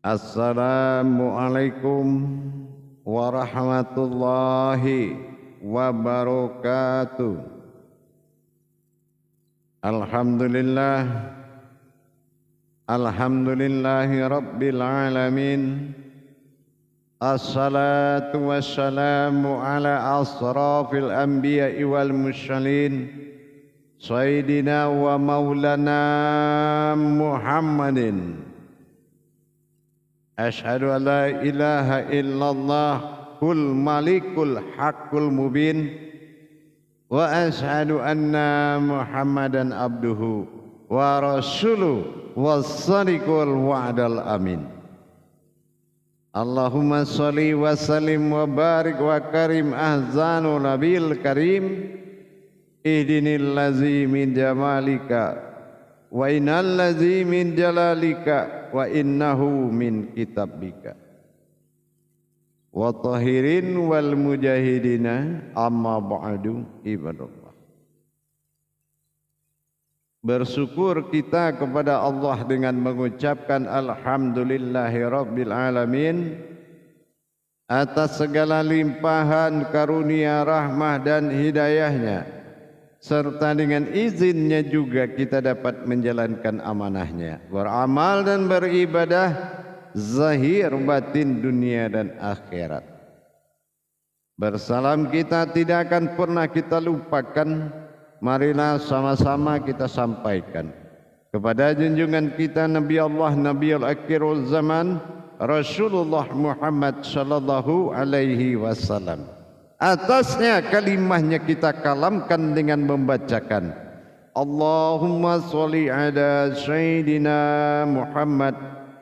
Assalamualaikum warahmatullahi wabarakatuh. Alhamdulillah, alhamdulillahi rabbil alamin. Assalatu wassalamu ala asrafil anbiya'i wal mursalin, sayyidina wa maulana Muhammadin. Asyhadu an la ilaha illallah kul malikul haqqul mubin wa asyhadu anna Muhammadan abduhu wa rasuluhu was-sadiqul wa'dal amin. Allahumma sholli wa sallim wa barik wa karim ahzanu nabil karim ihdinil ladzi min jamalika wa innal ladzi min jalalika wa innahu min kitabika wa tahirin wal mujahidina amma ba'du ibadallah. Bersyukur kita kepada Allah dengan mengucapkan alhamdulillahi rabbil alamin atas segala limpahan karunia rahmah dan hidayahnya, serta dengan izinnya juga kita dapat menjalankan amanahnya, beramal dan beribadah zahir batin dunia dan akhirat. Bersalam kita tidak akan pernah kita lupakan. Marilah sama-sama kita sampaikan kepada junjungan kita Nabi Allah Nabiul Akhirul Zaman Rasulullah Muhammad sallallahu alaihi wasallam. Atasnya kalimahnya kita kalamkan dengan membacakan Allahumma sholli ala sayyidina Muhammad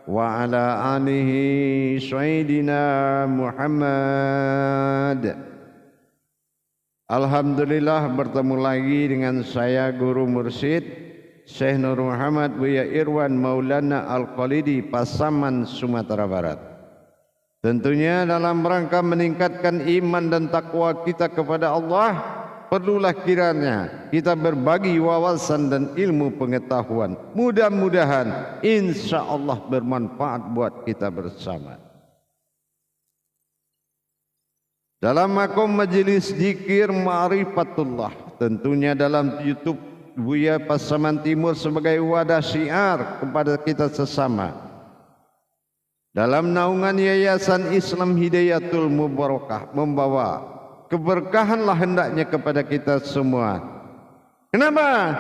wa ala alihi sayyidina Muhammad. Alhamdulillah bertemu lagi dengan saya Guru Mursyid Syekh Nur Muhammad Buya Irwan Maulana Al-Khalidi Pasaman, Sumatera Barat. Tentunya dalam rangka meningkatkan iman dan takwa kita kepada Allah, perlulah kiranya kita berbagi wawasan dan ilmu pengetahuan. Mudah-mudahan insya Allah bermanfaat buat kita bersama. Dalam makom majelis zikir ma'rifatullah, tentunya dalam YouTube Buya Pasaman Timur sebagai wadah syiar kepada kita sesama. Dalam naungan Yayasan Islam Hidayatul Mubarakah membawa keberkahanlah hendaknya kepada kita semua. Kenapa?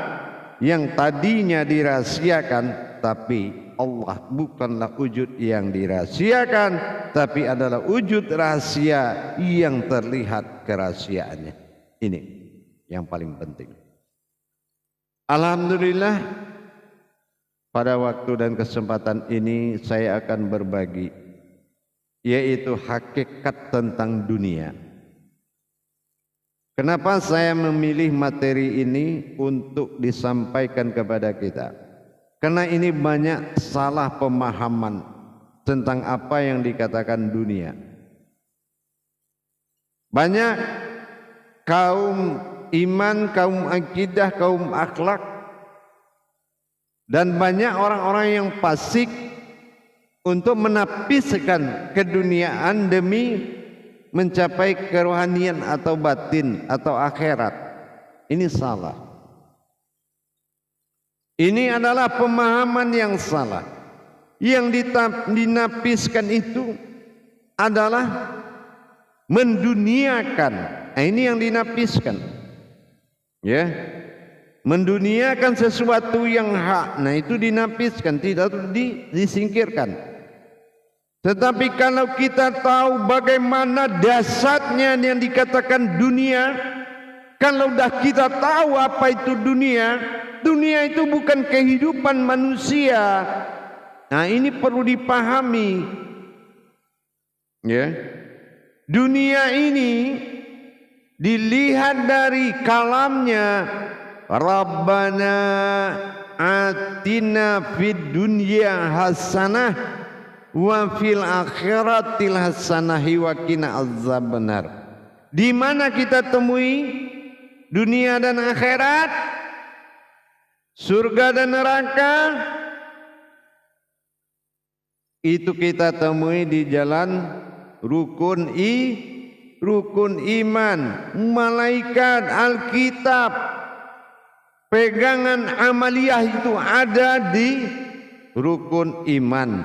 Yang tadinya dirahasiakan, tapi Allah bukanlah wujud yang dirahasiakan, tapi adalah wujud rahasia yang terlihat kerahasiaannya. Ini yang paling penting. Alhamdulillah, pada waktu dan kesempatan ini saya akan berbagi, yaitu hakikat tentang dunia. Kenapa saya memilih materi ini untuk disampaikan kepada kita? Karena ini banyak salah pemahaman tentang apa yang dikatakan dunia. Banyak kaum iman, kaum akidah, kaum akhlak, dan banyak orang-orang yang fasik untuk menapiskan keduniaan demi mencapai kerohanian atau batin atau akhirat. Ini salah. Ini adalah pemahaman yang salah. Yang dinapiskan itu adalah menduniakan. Nah, ini yang dinapiskan. Ya. Menduniakan sesuatu yang hak. Nah, itu dinapiskan, tidak disingkirkan. Tetapi kalau kita tahu bagaimana dasarnya yang dikatakan dunia, kalau dah kita tahu apa itu dunia, dunia itu bukan kehidupan manusia. Nah, ini perlu dipahami. Ya. Dunia ini dilihat dari kalamnya Rabbana atina fid dunya hasanah wa fil akhiratil hasanah wa qina azabannar. Di mana kita temui dunia dan akhirat? Surga dan neraka Itu kita temui di jalan rukun iman, malaikat, Alkitab, pegangan amaliyah itu ada di rukun iman.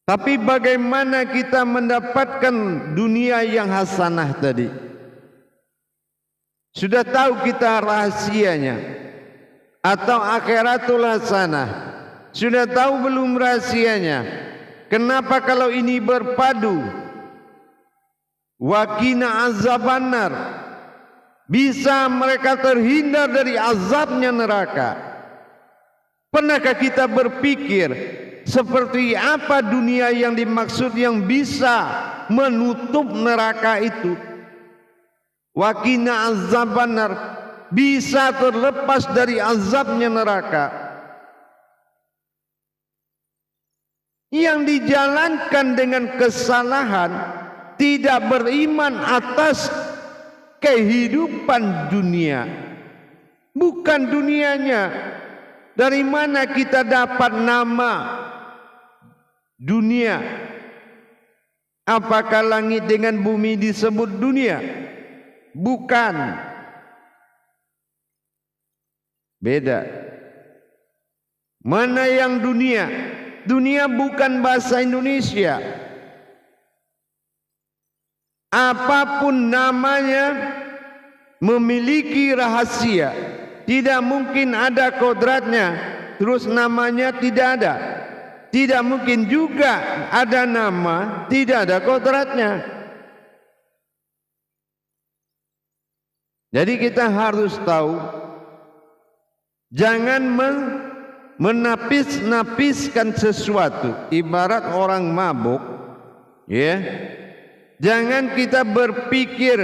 Tapi bagaimana kita mendapatkan dunia yang hasanah tadi? Sudah tahu kita rahasianya atau akhiratul hasanah? Sudah tahu belum rahasianya? Kenapa kalau ini berpadu? Waqina azabannar, bisa mereka terhindar dari azabnya neraka. Pernahkah kita berpikir seperti apa dunia yang dimaksud yang bisa menutup neraka itu? Waqina azabannar, bisa terlepas dari azabnya neraka. Yang dijalankan dengan kesalahan, tidak beriman atas kehidupan dunia, bukan dunianya. Dari mana kita dapat nama dunia? Apakah langit dengan bumi disebut dunia? Bukan. Beda. Mana yang dunia? Dunia bukan bahasa Indonesia. Apapun namanya memiliki rahasia. Tidak mungkin ada kodratnya terus namanya tidak ada. Tidak mungkin juga ada nama tidak ada kodratnya. Jadi kita harus tahu, jangan menapis-napiskan sesuatu. Ibarat orang mabuk, ya. Jangan kita berpikir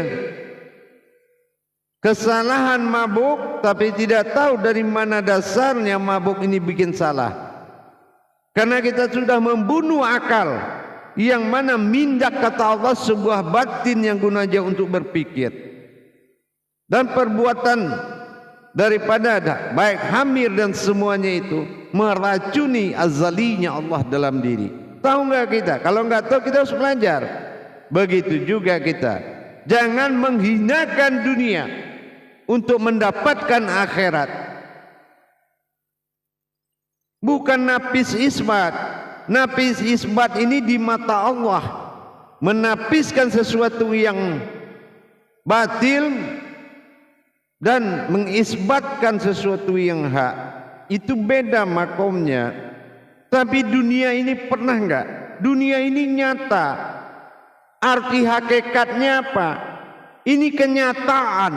kesalahan mabuk tapi tidak tahu dari mana dasarnya mabuk ini bikin salah. Karena kita sudah membunuh akal, yang mana mindak kata Allah sebuah batin yang gunanya untuk berpikir. Dan perbuatan daripada baik hamir dan semuanya itu meracuni azalinya Allah dalam diri. Tahu nggak kita? Kalau nggak tahu kita harus belajar. Begitu juga kita. Jangan menghinakan dunia untuk mendapatkan akhirat. Bukan napis isbat. Napis isbat ini di mata Allah, menapiskan sesuatu yang batil dan mengisbatkan sesuatu yang hak. Itu beda makomnya. Tapi dunia ini pernah enggak? Dunia ini nyata. Arti hakikatnya apa? Ini kenyataan.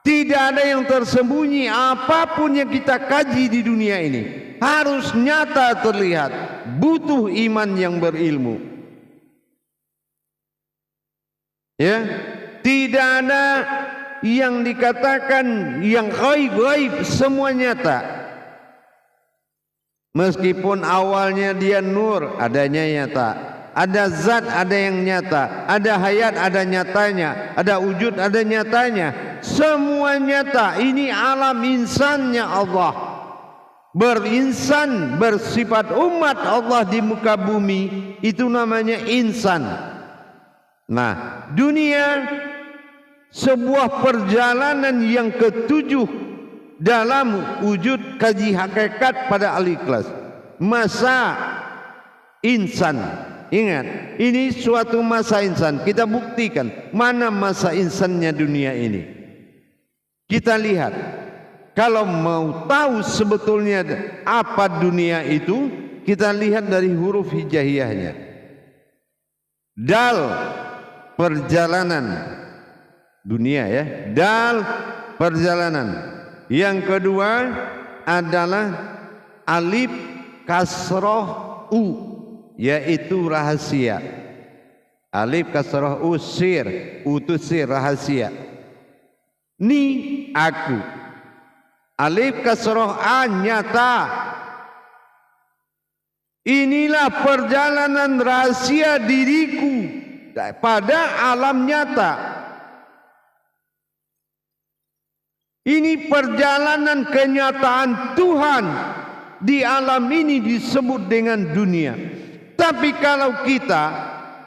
Tidak ada yang tersembunyi. Apapun yang kita kaji di dunia ini harus nyata terlihat. Butuh iman yang berilmu. Ya, tidak ada yang dikatakan yang gaib-gaib, semua nyata. Meskipun awalnya dia nur, adanya nyata. Ada zat, ada yang nyata. Ada hayat, ada nyatanya. Ada wujud, ada nyatanya. Semua nyata. Ini alam insannya Allah. Berinsan, bersifat umat Allah di muka bumi, itu namanya insan. Nah, dunia sebuah perjalanan yang ketujuh dalam wujud kaji hakikat pada al-ikhlas. Masa insan. Ingat, ini suatu masa insan. Kita buktikan mana masa insannya dunia ini. Kita lihat. Kalau mau tahu sebetulnya apa dunia itu, kita lihat dari huruf hijaiyahnya. Dal, perjalanan dunia ya. Dal, perjalanan. Yang kedua adalah alif kasroh u, yaitu rahasia. Alif kasroh u sir, u itu sir, rahasia. Ni aku. Alif kasroh a, nyata. Inilah perjalanan rahasia diriku pada alam nyata. Ini perjalanan kenyataan Tuhan di alam ini disebut dengan dunia. Tapi kalau kita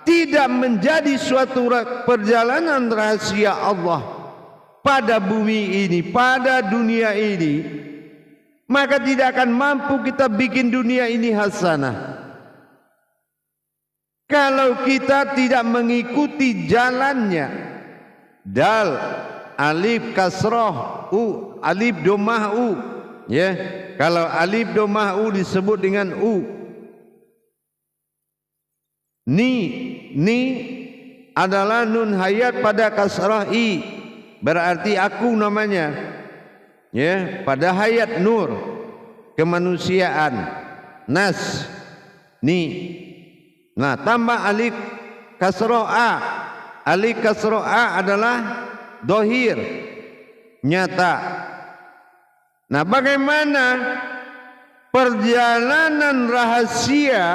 tidak menjadi suatu perjalanan rahasia Allah pada bumi ini, pada dunia ini, maka tidak akan mampu kita bikin dunia ini hasanah. Kalau kita tidak mengikuti jalannya, dal, alif kasroh, u, alif domah u, ya. Kalau alif domah u disebut dengan u. Ni adalah nun hayat pada kasrah i, berarti aku namanya, ya, pada hayat nur kemanusiaan, nas ni. Nah, tambah alif kasrah a. Alif kasrah a adalah dohir, nyata. Nah, bagaimana perjalanan rahasia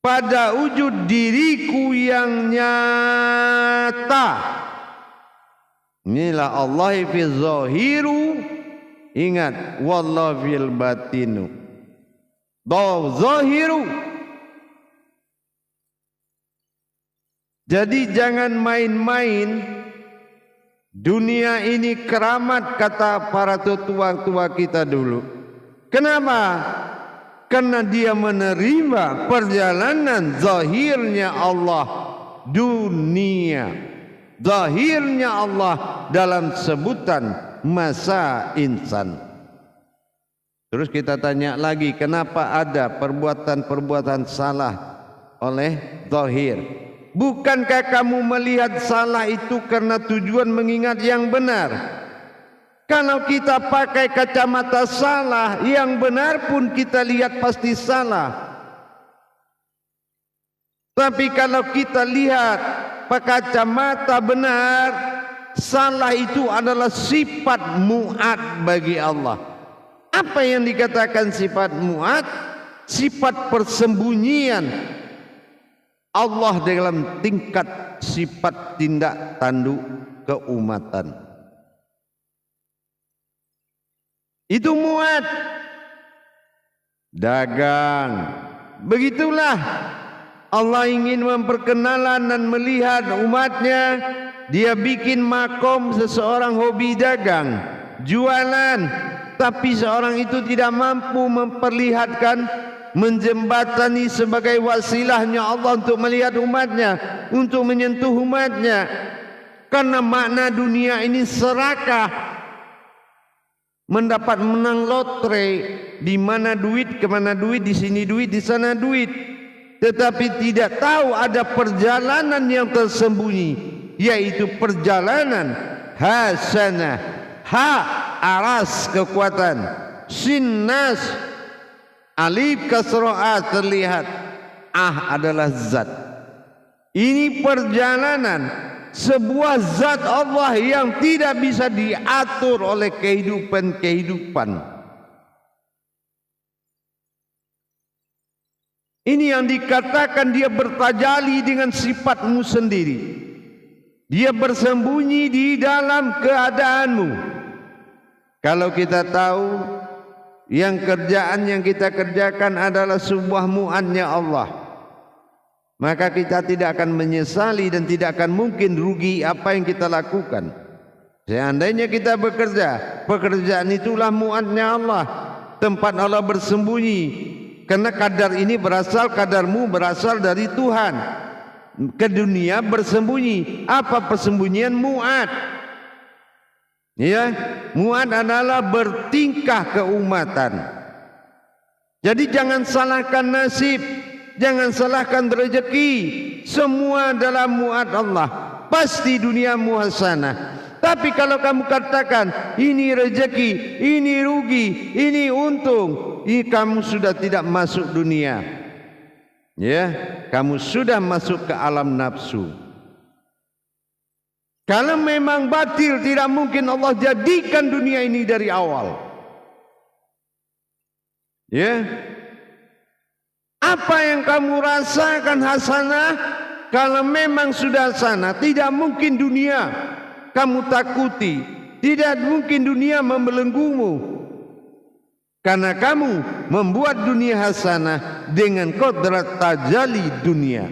pada wujud diriku yang nyata? Inilah Allah fi zahiru, ingat, wallahu fil batinu. Zahiru. Jadi jangan main-main. Dunia ini keramat, kata para tua-tua kita dulu. Kenapa? Karena dia menerima perjalanan zahirnya Allah dunia, zahirnya Allah dalam sebutan masa insan. Terus kita tanya lagi, kenapa ada perbuatan-perbuatan salah oleh zahir? Bukankah kamu melihat salah itu karena tujuan mengingat yang benar? Kalau kita pakai kacamata salah, yang benar pun kita lihat pasti salah. Tapi kalau kita lihat pakai kacamata benar, salah itu adalah sifat mu'ad bagi Allah. Apa yang dikatakan sifat mu'ad? Sifat persembunyian Allah dalam tingkat sifat tindak tanduk keumatan. Itu muat. Dagang. Begitulah Allah ingin memperkenalan dan melihat umatnya. Dia bikin makom seseorang hobi dagang, jualan, tapi seorang itu tidak mampu memperlihatkan, menjembatani sebagai wasilahnya Allah untuk melihat umatnya, untuk menyentuh umatnya. Karena makna dunia ini serakah, mendapat menang lotre, di mana duit, kemana duit, di sini duit, di sana duit, tetapi tidak tahu ada perjalanan yang tersembunyi, yaitu perjalanan hasanah. Ha, aras, kekuatan. Sin, nas, alif kasro'a, terlihat. Ah adalah zat. Ini perjalanan sebuah zat Allah yang tidak bisa diatur oleh kehidupan-kehidupan. Ini yang dikatakan dia bertajali dengan sifatmu sendiri. Dia bersembunyi di dalam keadaanmu. Kalau kita tahu yang kerjaan yang kita kerjakan adalah sebuah mu'adnya Allah, maka kita tidak akan menyesali dan tidak akan mungkin rugi apa yang kita lakukan. Seandainya kita bekerja, pekerjaan itulah mu'adnya Allah, tempat Allah bersembunyi. Karena kadar ini kadarmu berasal dari Tuhan. Ke dunia bersembunyi. Apa persembunyian mu'ad? Ya, mu'ad adalah bertingkah keumatan. Jadi jangan salahkan nasib, jangan salahkan rezeki. Semua adalah mu'ad Allah. Pasti duniamu hasanah. Tapi kalau kamu katakan ini rezeki, ini rugi, ini untung, ini kamu sudah tidak masuk dunia. Ya, kamu sudah masuk ke alam nafsu. Kalau memang batil, tidak mungkin Allah jadikan dunia ini dari awal. Ya, apa yang kamu rasakan hasanah, kalau memang sudah hasanah, tidak mungkin dunia kamu takuti, tidak mungkin dunia membelenggumu. Karena kamu membuat dunia hasanah dengan kodrat tajalli dunia.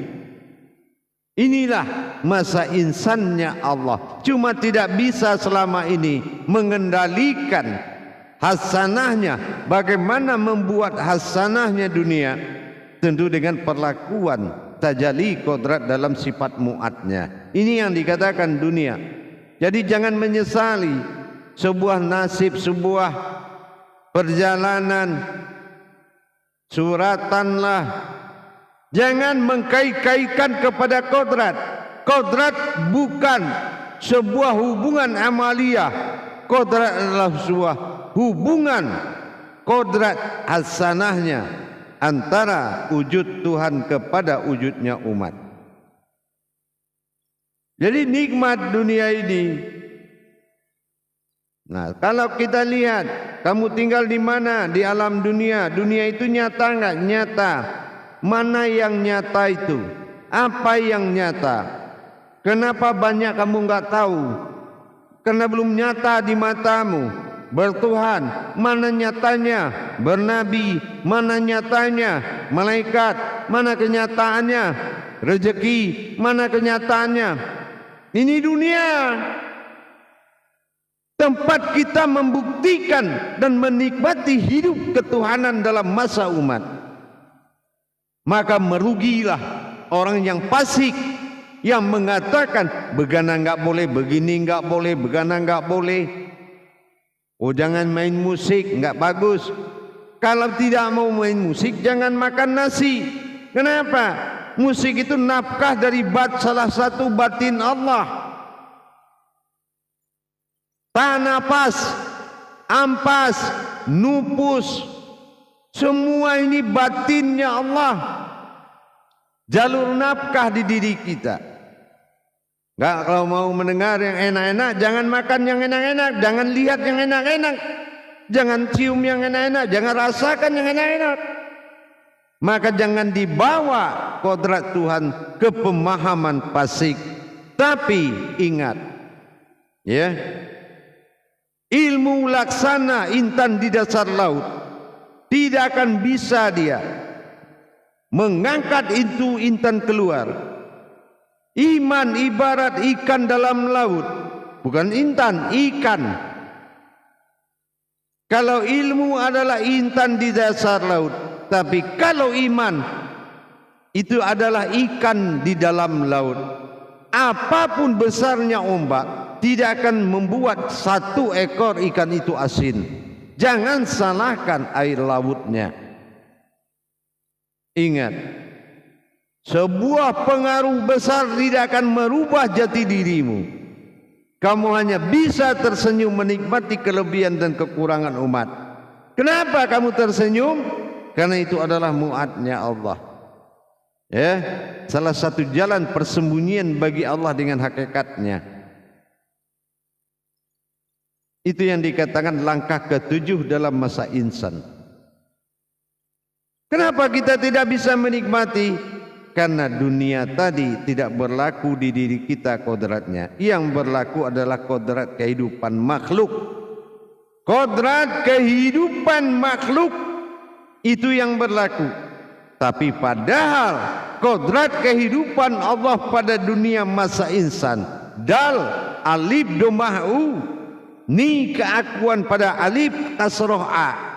Inilah masa insannya Allah. Cuma tidak bisa selama ini mengendalikan hasanahnya. Bagaimana membuat hasanahnya dunia? Tentu dengan perlakuan tajalli kodrat dalam sifat mu'atnya. Ini yang dikatakan dunia. Jadi jangan menyesali sebuah nasib, sebuah perjalanan, suratanlah. Jangan mengkait-kaitkan kepada kodrat. Kodrat bukan sebuah hubungan amaliyah. Kodrat adalah sebuah hubungan kodrat hasanahnya antara wujud Tuhan kepada wujudnya umat. Jadi nikmat dunia ini. Nah, kalau kita lihat, kamu tinggal di mana di alam dunia? Dunia itu nyata enggak? Nyata. Mana yang nyata itu? Apa yang nyata? Kenapa banyak kamu enggak tahu? Karena belum nyata di matamu. Bertuhan, mana nyatanya? Bernabi, mana nyatanya? Malaikat, mana kenyataannya? Rezeki, mana kenyataannya? Ini dunia. Tempat kita membuktikan dan menikmati hidup ketuhanan dalam masa umat. Maka merugilah orang yang fasik, yang mengatakan begana enggak boleh, begini enggak boleh, begana enggak boleh. Oh, jangan main musik, enggak bagus. Kalau tidak mau main musik, jangan makan nasi. Kenapa? Musik itu nafkah dari salah satu batin Allah. Tanapas, ampas, nupus, semua ini batinnya Allah. Jalur nafkah di diri kita. Enggak, kalau mau mendengar yang enak-enak, jangan makan yang enak-enak, jangan lihat yang enak-enak, jangan cium yang enak-enak, jangan rasakan yang enak-enak. Maka jangan dibawa kodrat Tuhan ke pemahaman fasik. Tapi ingat, ya, ilmu laksana intan di dasar laut tidak akan bisa dia mengangkat itu intan keluar. Iman ibarat ikan dalam laut, bukan intan, ikan. Kalau ilmu adalah intan di dasar laut, tapi kalau iman itu adalah ikan di dalam laut. Apapun besarnya ombak, tidak akan membuat satu ekor ikan itu asin. Jangan salahkan air lautnya. Ingat, sebuah pengaruh besar tidak akan merubah jati dirimu. Kamu hanya bisa tersenyum menikmati kelebihan dan kekurangan umat. Kenapa kamu tersenyum? Karena itu adalah mu'atnya Allah. Ya, salah satu jalan persembunyian bagi Allah dengan hakikatnya. Itu yang dikatakan langkah ke-7 dalam masa insan. Kenapa kita tidak bisa menikmati? Karena dunia tadi tidak berlaku di diri kita kodratnya. Yang berlaku adalah kodrat kehidupan makhluk. Kodrat kehidupan makhluk itu yang berlaku. Tapi padahal kodrat kehidupan Allah pada dunia masa insan, dal, alif, doma'u, ni keakuan pada alif, kasroh a.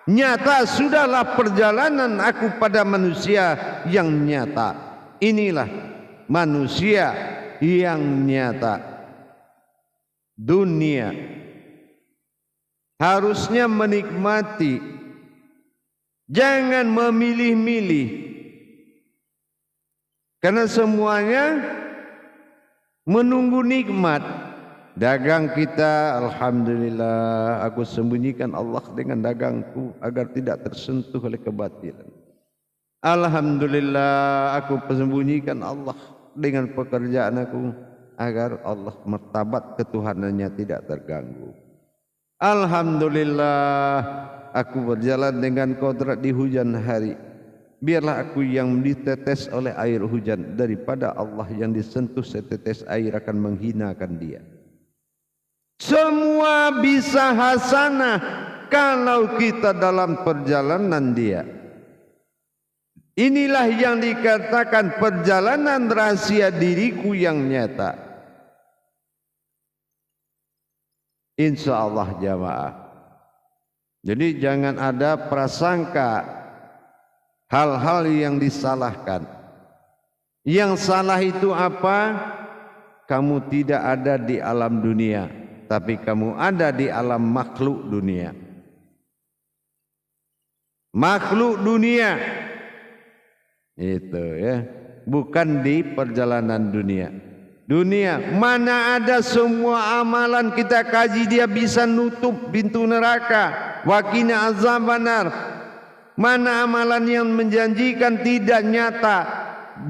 Nyata sudahlah perjalanan aku pada manusia yang nyata. Inilah manusia yang nyata. Dunia harusnya menikmati, jangan memilih-milih, karena semuanya menunggu nikmat. Dagang kita, alhamdulillah, aku sembunyikan Allah dengan dagangku agar tidak tersentuh oleh kebatilan. Alhamdulillah, aku sembunyikan Allah dengan pekerjaan aku agar Allah martabat ketuhanannya tidak terganggu. Alhamdulillah, aku berjalan dengan kodrat di hujan hari. Biarlah aku yang ditetes oleh air hujan daripada Allah yang disentuh setetes air akan menghinakan dia. Semua bisa hasanah kalau kita dalam perjalanan dia. Inilah yang dikatakan perjalanan rahasia diriku yang nyata. Insya Allah jamaah. Jadi jangan ada prasangka hal-hal yang disalahkan. Yang salah itu apa? Kamu tidak ada di alam dunia, tapi kamu ada di alam makhluk dunia. Makhluk dunia itu ya, bukan di perjalanan dunia. Dunia mana ada semua amalan kita kaji dia bisa nutup pintu neraka. Waqina azabannar. Mana amalan yang menjanjikan tidak nyata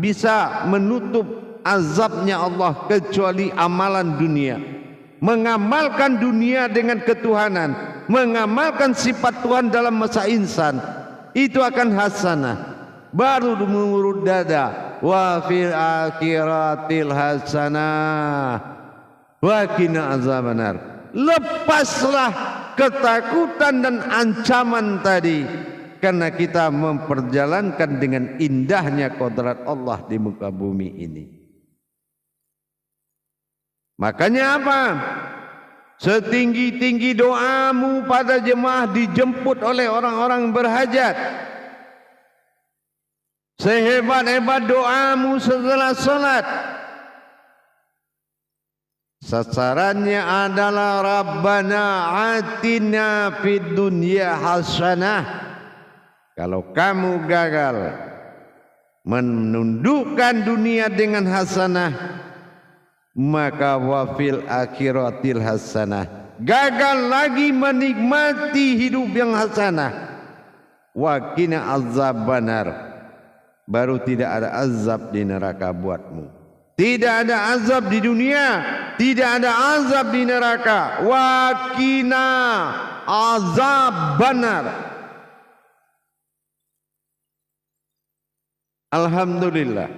bisa menutup azabnya Allah kecuali amalan dunia. Mengamalkan dunia dengan ketuhanan, mengamalkan sifat Tuhan dalam masa insan, itu akan hasanah. Baru mengurut dada. Wa fil akhiratil hasanah wa qina azabannar. Lepaslah ketakutan dan ancaman tadi, karena kita memperjalankan dengan indahnya kodrat Allah di muka bumi ini. Makanya apa? Setinggi-tinggi doamu pada jemaah dijemput oleh orang-orang berhajat. Sehebat-hebat doamu setelah salat, sasarannya adalah Rabbana atina fid dunya hasanah. Kalau kamu gagal menundukkan dunia dengan hasanah, maka wafil akhiratil hasanah. Gagal lagi menikmati hidup yang hasanah. Wa qina azabannar. Baru tidak ada azab di neraka buatmu. Tidak ada azab di dunia, tidak ada azab di neraka. Wa qina azabannar. Alhamdulillah.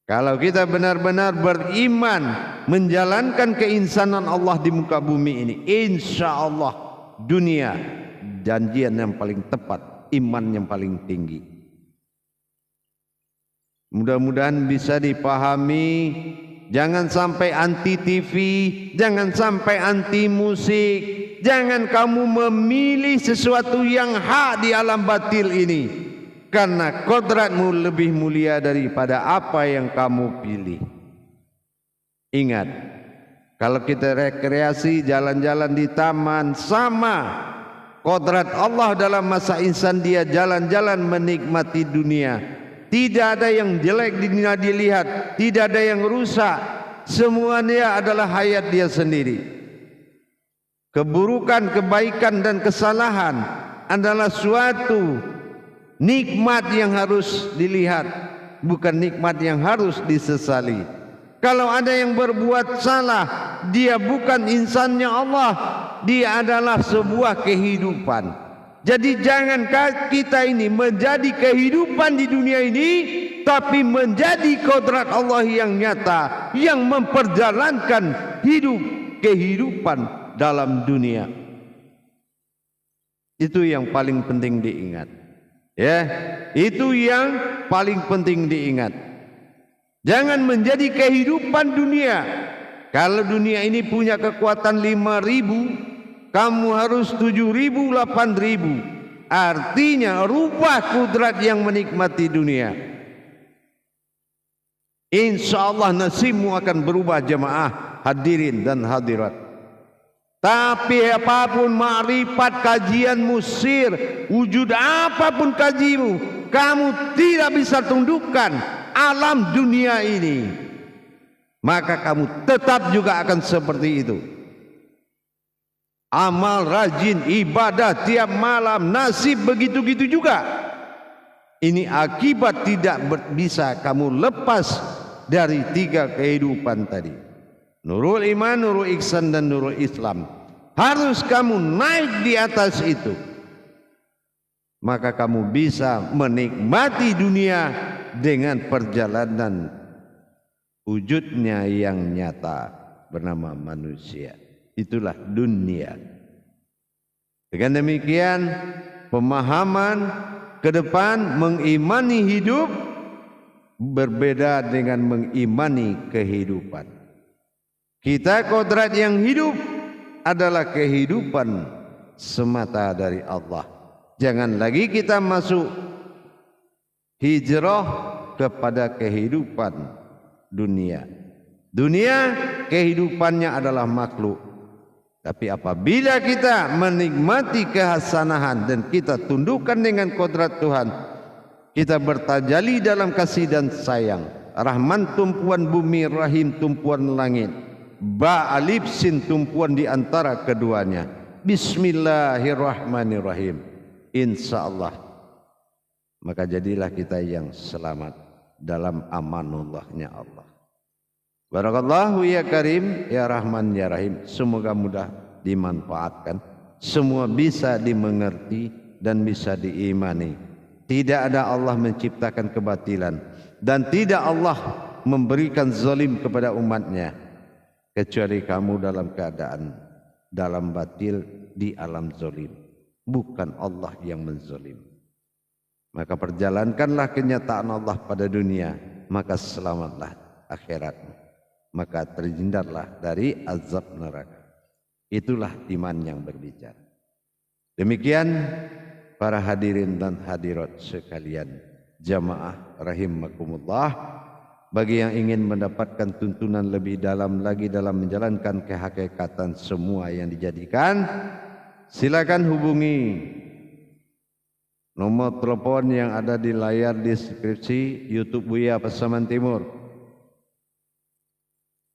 Kalau kita benar-benar beriman menjalankan keinsanan Allah di muka bumi ini, insya Allah dunia janjian yang paling tepat, iman yang paling tinggi. Mudah-mudahan bisa dipahami. Jangan sampai anti TV, jangan sampai anti musik, jangan kamu memilih sesuatu yang hak di alam batil ini, karena kodratmu lebih mulia daripada apa yang kamu pilih. Ingat, kalau kita rekreasi jalan-jalan di taman, sama kodrat Allah dalam masa insan dia jalan-jalan menikmati dunia. Tidak ada yang jelek di dunia dilihat, tidak ada yang rusak, semuanya adalah hayat dia sendiri. Keburukan, kebaikan dan kesalahan adalah suatu nikmat yang harus dilihat, bukan nikmat yang harus disesali. Kalau ada yang berbuat salah, dia bukan insannya Allah, dia adalah sebuah kehidupan. Jadi jangan kita ini menjadi kehidupan di dunia ini, tapi menjadi kodrat Allah yang nyata, yang memperjalankan hidup kehidupan dalam dunia. Itu yang paling penting diingat. Ya, itu yang paling penting diingat. Jangan menjadi kehidupan dunia. Kalau dunia ini punya kekuatan 5.000, kamu harus 7.000, 8.000. Artinya rubah kudrat yang menikmati dunia. Insya Allah nasibmu akan berubah jemaah hadirin dan hadirat. Tapi apapun makrifat kajianmu, sir, wujud apapun kajimu, kamu tidak bisa tundukkan alam dunia ini, maka kamu tetap juga akan seperti itu. Amal rajin, ibadah tiap malam, nasib begitu-gitu juga. Ini akibat tidak bisa kamu lepas dari 3 kehidupan tadi. Nurul iman, nurul ihsan dan nurul Islam. Harus kamu naik di atas itu, maka kamu bisa menikmati dunia dengan perjalanan wujudnya yang nyata bernama manusia. Itulah dunia. Dengan demikian pemahaman ke depan mengimani hidup berbeda dengan mengimani kehidupan. Kita kodrat yang hidup adalah kehidupan semata dari Allah. Jangan lagi kita masuk hijrah kepada kehidupan dunia. Dunia kehidupannya adalah makhluk. Tapi apabila kita menikmati kehasanahan dan kita tundukkan dengan kodrat Tuhan, kita bertajali dalam kasih dan sayang. Rahman tumpuan bumi, Rahim tumpuan langit. Ba alif sin tumpuan di antara keduanya. Bismillahirrahmanirrahim. Insyaallah. Maka jadilah kita yang selamat dalam amanullahnya Allah. Barakallahu ya Karim, ya Rahman, ya Rahim. Semoga mudah dimanfaatkan. Semua bisa dimengerti dan bisa diimani. Tidak ada Allah menciptakan kebatilan. Dan tidak Allah memberikan zalim kepada umatnya. Kecuali kamu dalam keadaan dalam batil di alam zalim. Bukan Allah yang menzalim. Maka perjalankanlah kenyataan Allah pada dunia. Maka selamatlah akhiratmu. Maka terhindarlah dari azab neraka. Itulah iman yang berbicara. Demikian para hadirin dan hadirat sekalian, jamaah rahimakumullah. Bagi yang ingin mendapatkan tuntunan lebih dalam lagi dalam menjalankan kehakikatan semua yang dijadikan, silakan hubungi nomor telepon yang ada di layar deskripsi YouTube Buya Pasaman Timur,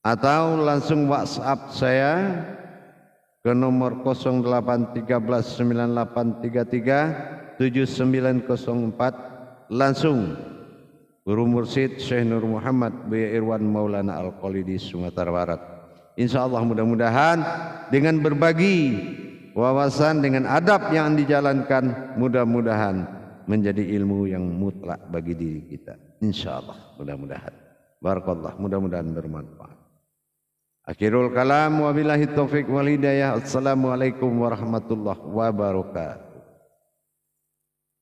atau langsung WhatsApp saya ke nomor 081398337904. Langsung Guru Mursyid Syekh Nur Muhammad Buya Irwan Maulana Al-Qalidi Sumatera Barat. Insyaallah mudah-mudahan dengan berbagi wawasan dengan adab yang dijalankan, mudah-mudahan menjadi ilmu yang mutlak bagi diri kita. Insyaallah mudah-mudahan. Barakallah, mudah-mudahan bermanfaat. Akhirul kalam wabillahi taufik wal hidayah. Assalamualaikum warahmatullahi wabarakatuh.